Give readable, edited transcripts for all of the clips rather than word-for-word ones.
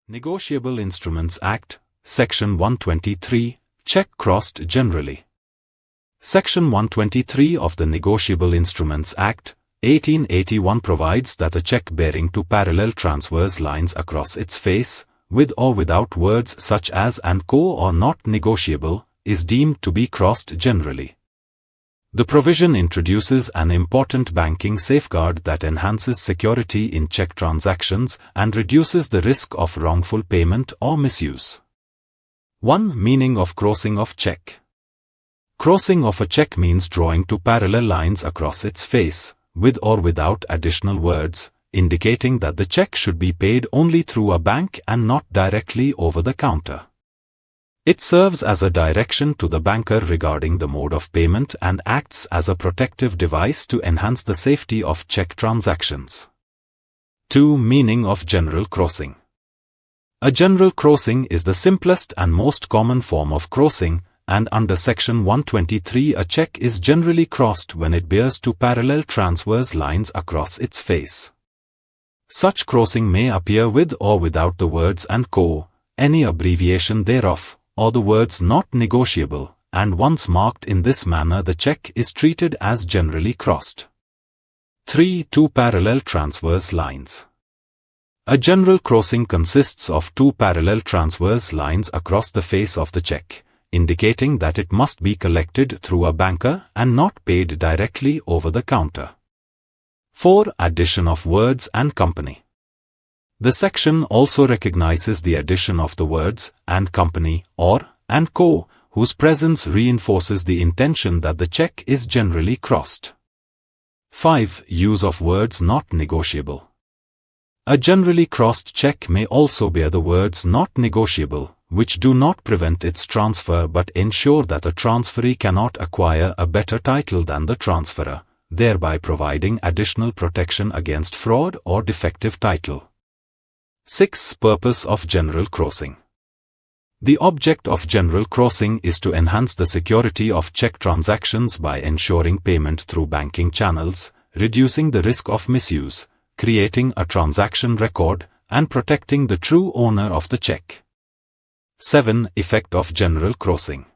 Negotiable Instruments Act, Section 123, Cheque crossed generally. Section 123 of the Negotiable Instruments Act, 1881 provides that a cheque bearing two parallel transverse lines across its face, with or without words such as "and co" or "not negotiable," is deemed to be crossed generally. The provision introduces an important banking safeguard that enhances security in cheque transactions and reduces the risk of wrongful payment or misuse. 1. Meaning of crossing of cheque. Crossing of a cheque means drawing two parallel lines across its face, with or without additional words, indicating that the cheque should be paid only through a bank and not directly over the counter. It serves as a direction to the banker regarding the mode of payment and acts as a protective device to enhance the safety of cheque transactions. 2. Meaning of general crossing. A general crossing is the simplest and most common form of crossing, and under Section 123 a cheque is generally crossed when it bears two parallel transverse lines across its face. Such crossing may appear with or without the words "and co," any abbreviation thereof, or the words "not negotiable," and once marked in this manner the cheque is treated as generally crossed. 3. Two parallel transverse lines. A general crossing consists of two parallel transverse lines across the face of the cheque, indicating that it must be collected through a banker and not paid directly over the counter. 4. Addition of words and company. The section also recognizes the addition of the words "and company" or "and co," whose presence reinforces the intention that the cheque is generally crossed. 5. Use of words "not negotiable." A generally crossed cheque may also bear the words "not negotiable," which do not prevent its transfer but ensure that a transferee cannot acquire a better title than the transferor, thereby providing additional protection against fraud or defective title. 6. Purpose of general crossing. The object of general crossing is to enhance the security of cheque transactions by ensuring payment through banking channels, reducing the risk of misuse, creating a transaction record, and protecting the true owner of the cheque. 7. Effect of general crossing.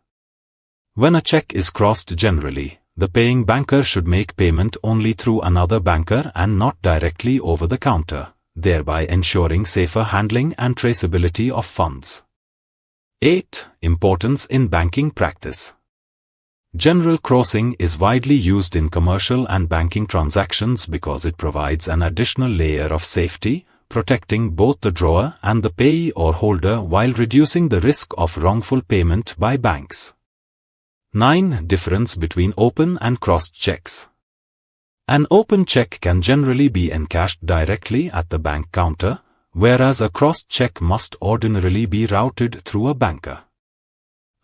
When a cheque is crossed generally, the paying banker should make payment only through another banker and not directly over the counter, thereby ensuring safer handling and traceability of funds. 8. Importance in banking practice. General crossing is widely used in commercial and banking transactions because it provides an additional layer of safety, protecting both the drawer and the payee or holder while reducing the risk of wrongful payment by banks. 9. Difference between open and crossed cheques. An open cheque can generally be encashed directly at the bank counter, whereas a crossed cheque must ordinarily be routed through a banker.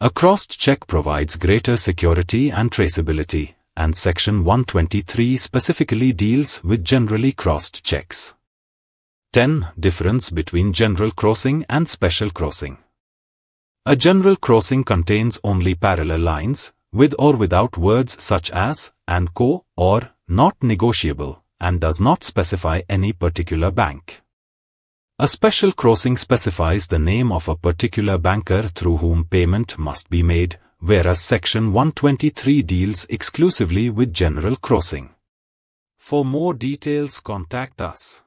A crossed cheque provides greater security and traceability, and Section 123 specifically deals with generally crossed cheques. 10. Difference between general crossing and special crossing. A general crossing contains only parallel lines, with or without words such as "and co" or "not negotiable," and does not specify any particular bank. A special crossing specifies the name of a particular banker through whom payment must be made, whereas Section 123 deals exclusively with general crossing. For more details, contact us.